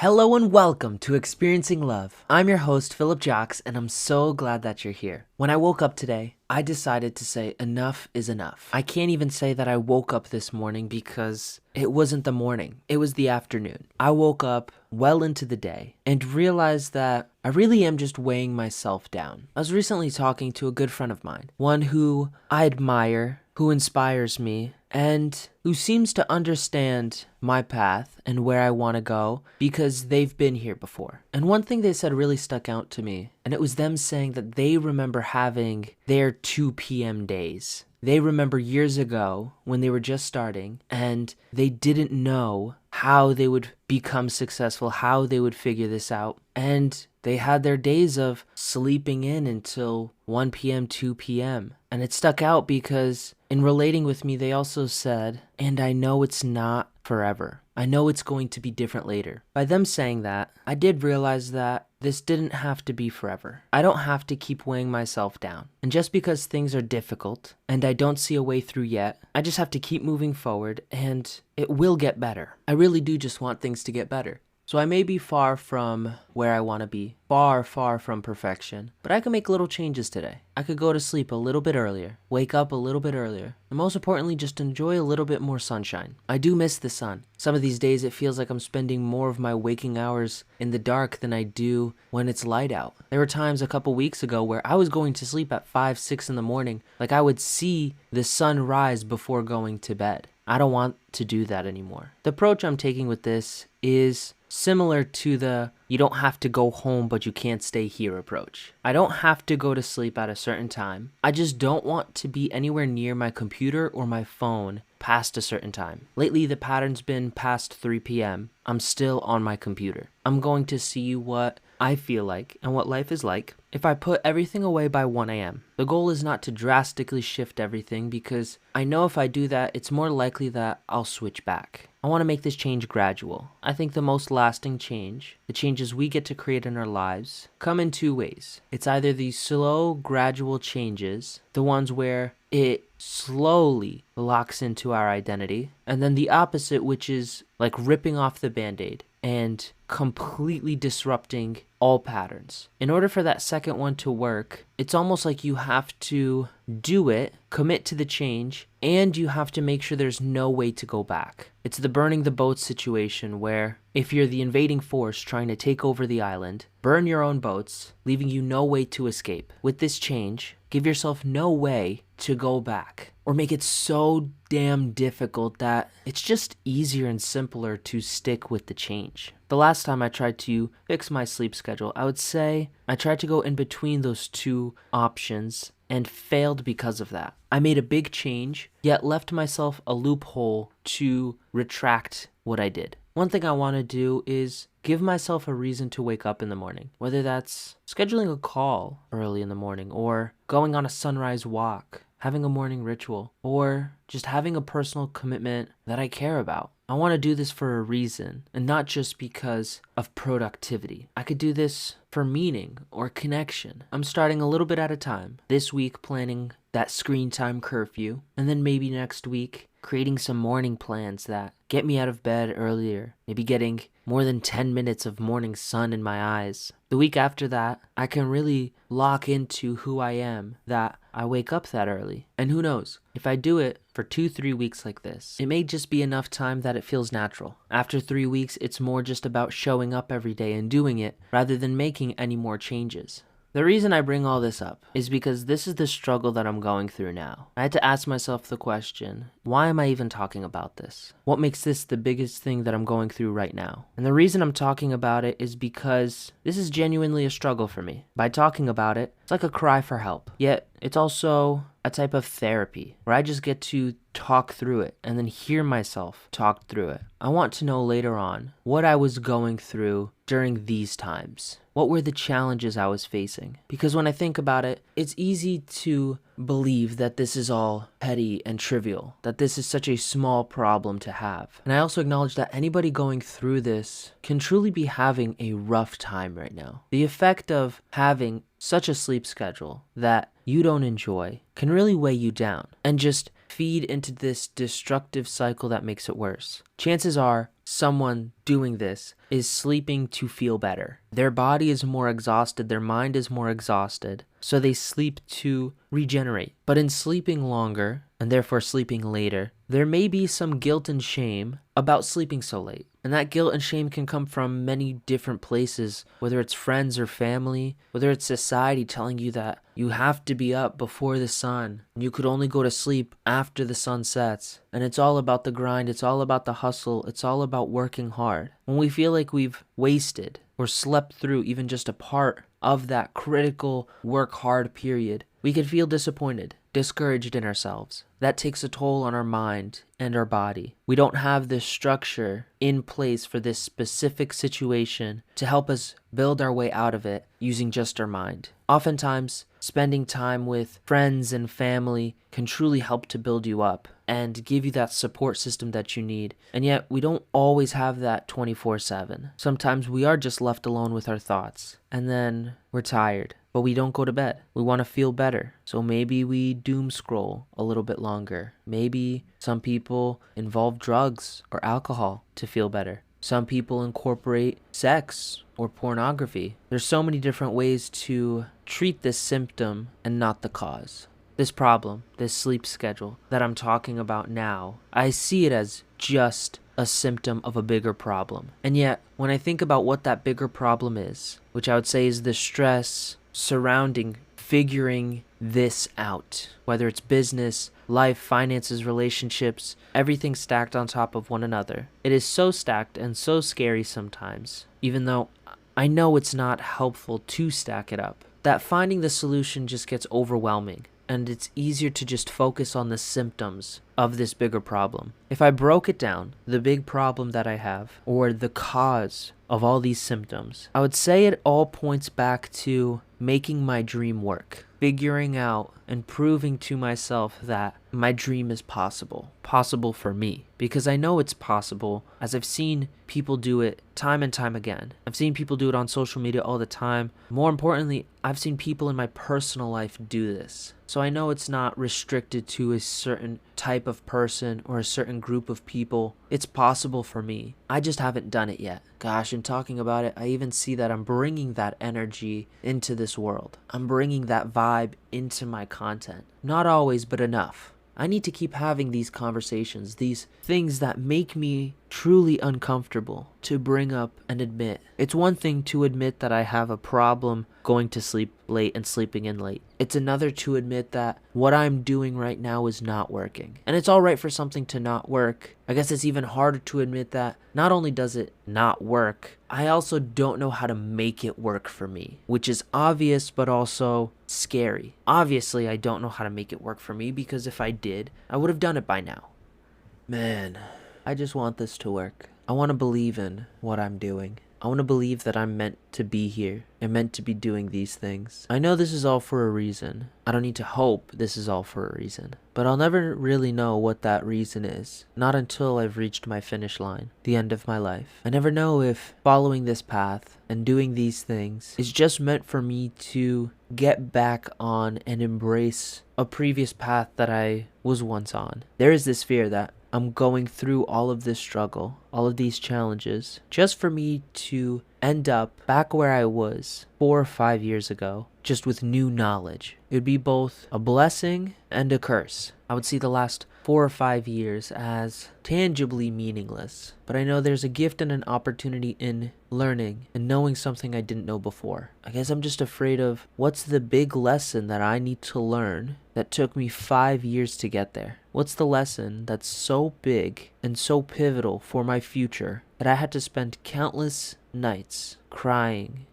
Hello and welcome to Experiencing Love. I'm your host, Philip Jocks, and I'm so glad that you're here. When I woke up today, I decided to say enough is enough. I can't even say that I woke up this morning because it wasn't the morning. It was the afternoon. I woke up well into the day and realized that I really am just weighing myself down. I was recently talking to a good friend of mine, one who I admire, who inspires me, and who seems to understand my path and where I want to go because they've been here before. And one thing they said really stuck out to me, and it was them saying that they remember having their 2 p.m. days. They remember years ago when they were just starting and they didn't know how they would become successful, how they would figure this out. And they had their days of sleeping in until 1 p.m., 2 p.m. And it stuck out because in relating with me, they also said, and I know it's not forever. I know it's going to be different later. By them saying that, I did realize that this didn't have to be forever. I don't have to keep weighing myself down. And just because things are difficult and I don't see a way through yet, I just have to keep moving forward and it will get better. I really do just want things to get better. So I may be far from where I want to be, far from perfection, but I can make little changes today. I could go to sleep a little bit earlier, wake up a little bit earlier, and most importantly, just enjoy a little bit more sunshine. I do miss the sun. Some of these days it feels like I'm spending more of my waking hours in the dark than I do when it's light out. There were times a couple weeks ago where I was going to sleep at 5, 6 in the morning, like I would see the sun rise before going to bed. I don't want to do that anymore. The approach I'm taking with this is similar to the you don't have to go home but you can't stay here approach. I don't have to go to sleep at a certain time. I just don't want to be anywhere near my computer or my phone past a certain time. Lately the pattern's been past 3 p.m. I'm still on my computer. I'm going to see what I feel like and what life is like if I put everything away by 1 a.m. The goal is not to drastically shift everything because I know if I do that, it's more likely that I'll switch back. I want to make this change gradual. I think the most lasting change, the changes we get to create in our lives, come in 2 ways. It's either these slow, gradual changes, the ones where it slowly locks into our identity, and then the opposite, which is like ripping off the band-aid and completely disrupting all patterns. In order for that second one to work, it's almost like you have to do it, commit to the change, and you have to make sure there's no way to go back. It's the burning the boat situation where if you're the invading force trying to take over the island, burn your own boats, leaving you no way to escape. With this change, give yourself no way to go back or make it so damn difficult that it's just easier and simpler to stick with the change. The last time I tried to fix my sleep schedule, I would say I tried to go in between those two options and failed because of that. I made a big change, yet left myself a loophole to retract what I did. One thing I want to do is give myself a reason to wake up in the morning, whether that's scheduling a call early in the morning or going on a sunrise walk, having a morning ritual, or just having a personal commitment that I care about. I want to do this for a reason and not just because of productivity. I could do this for meaning or connection. I'm starting a little bit at a time. This week planning that screen time curfew, and then maybe next week creating some morning plans that get me out of bed earlier, maybe getting more than 10 minutes of morning sun in my eyes. The week after that, I can really lock into who I am, that I wake up that early. And who knows, if I do it for 2-3 weeks like this, it may just be enough time that it feels natural. After 3 weeks, it's more just about showing up every day and doing it rather than making any more changes. The reason I bring all this up is because this is the struggle that I'm going through now. I had to ask myself the question, why am I even talking about this? What makes this the biggest thing that I'm going through right now? And the reason I'm talking about it is because this is genuinely a struggle for me. By talking about it, it's like a cry for help. Yet, it's also a type of therapy where I just get to talk through it and then hear myself talk through it. I want to know later on what I was going through during these times. What were the challenges I was facing? Because when I think about it, it's easy to believe that this is all petty and trivial, that this is such a small problem to have. And I also acknowledge that anybody going through this can truly be having a rough time right now. The effect of having such a sleep schedule that you don't enjoy can really weigh you down. And just feed into this destructive cycle that makes it worse. Chances are someone doing this is sleeping to feel better. Their body is more exhausted, their mind is more exhausted, so they sleep to regenerate. But in sleeping longer, and therefore sleeping later, there may be some guilt and shame about sleeping so late. And that guilt and shame can come from many different places, whether it's friends or family, whether it's society telling you that you have to be up before the sun, and you could only go to sleep after the sun sets. And it's all about the grind, it's all about the hustle, it's all about working hard. When we feel like we've wasted or slept through even just a part of that critical work hard period, we can feel disappointed, discouraged in ourselves. That takes a toll on our mind and our body. We don't have this structure in place for this specific situation to help us build our way out of it using just our mind. Oftentimes, spending time with friends and family can truly help to build you up and give you that support system that you need. And yet, we don't always have that 24/7. Sometimes we are just left alone with our thoughts, and then we're tired. But we don't go to bed. We want to feel better. So maybe we doom scroll a little bit longer. Maybe some people involve drugs or alcohol to feel better. Some people incorporate sex or pornography. There's so many different ways to treat this symptom and not the cause. This problem, this sleep schedule that I'm talking about now, I see it as just a symptom of a bigger problem. And yet, when I think about what that bigger problem is, which I would say is the stress surrounding figuring this out, whether it's business, life, finances, relationships, everything stacked on top of one another. It is so stacked and so scary sometimes, even though I know it's not helpful to stack it up, that finding the solution just gets overwhelming. And it's easier to just focus on the symptoms of this bigger problem. If I broke it down, the big problem that I have, or the cause of all these symptoms, I would say it all points back to making my dream work. Figuring out and proving to myself that my dream is possible for me. Because I know it's possible, as I've seen people do it time and time again. I've seen people do it on social media all the time. More importantly, I've seen people in my personal life do this. So I know it's not restricted to a certain type of person or a certain group of people. It's possible for me. I just haven't done it yet. Gosh, in talking about it, I even see that I'm bringing that energy into this world. I'm bringing that vibe into my content. Not always, but enough. I need to keep having these conversations, these things that make me truly uncomfortable to bring up and admit. It's one thing to admit that I have a problem going to sleep late and sleeping in late. It's another to admit that what I'm doing right now is not working. And it's all right for something to not work. I guess it's even harder to admit that not only does it not work, I also don't know how to make it work for me, which is obvious but also scary. Obviously, I don't know how to make it work for me because if I did, I would have done it by now. Man, I just want this to work. I want to believe in what I'm doing. I want to believe that I'm meant to be here and meant to be doing these things. I know this is all for a reason. I don't need to hope this is all for a reason. But I'll never really know what that reason is. Not until I've reached my finish line, the end of my life. I never know if following this path and doing these things is just meant for me to get back on and embrace a previous path that I was once on. There is this fear that I'm going through all of this struggle, all of these challenges, just for me to end up back where I was 4 or 5 years ago, just with new knowledge. It would be both a blessing and a curse. I would see the last 4 or 5 years as tangibly meaningless, but I know there's a gift and an opportunity in learning and knowing something I didn't know before. I guess I'm just afraid of what's the big lesson that I need to learn that took me 5 years to get there. What's the lesson that's so big and so pivotal for my future that I had to spend countless nights crying?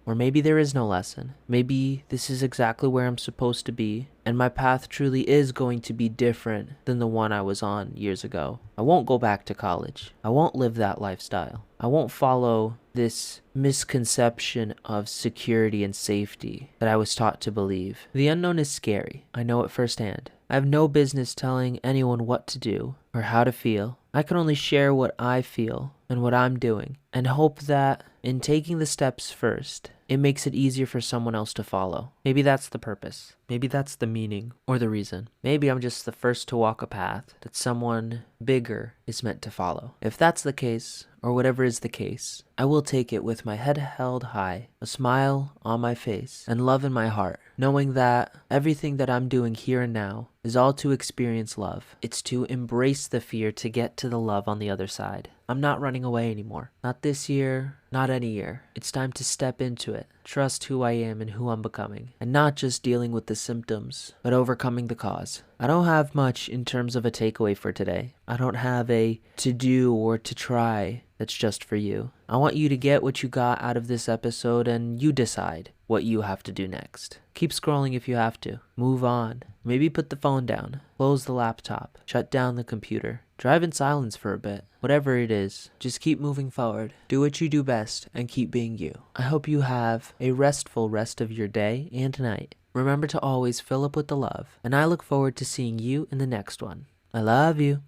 Or maybe there is no lesson. Maybe this is exactly where I'm supposed to be, and my path truly is going to be different than the one I was on years ago. I won't go back to college. I won't live that lifestyle. I won't follow this misconception of security and safety that I was taught to believe. The unknown is scary. I know it firsthand. I have no business telling anyone what to do or how to feel. I can only share what I feel and what I'm doing, and hope that in taking the steps first, it makes it easier for someone else to follow. Maybe that's the purpose. Maybe that's the meaning or the reason. Maybe I'm just the first to walk a path that someone bigger is meant to follow. If that's the case, or whatever is the case, I will take it with my head held high, a smile on my face, and love in my heart, knowing that everything that I'm doing here and now is all to experience love. It's to embrace the fear to get to the love on the other side. I'm not running away anymore. Not this year, not any year. It's time to step into it, trust who I am and who I'm becoming, and not just dealing with the symptoms, but overcoming the cause. I don't have much in terms of a takeaway for today. I don't have a to do or to try that's just for you. I want you to get what you got out of this episode and you decide what you have to do next. Keep scrolling if you have to. Move on. Maybe put the phone down. Close the laptop. Shut down the computer. Drive in silence for a bit. Whatever it is, just keep moving forward. Do what you do best and keep being you. I hope you have a restful rest of your day and night. Remember to always fill up with the love, and I look forward to seeing you in the next one. I love you.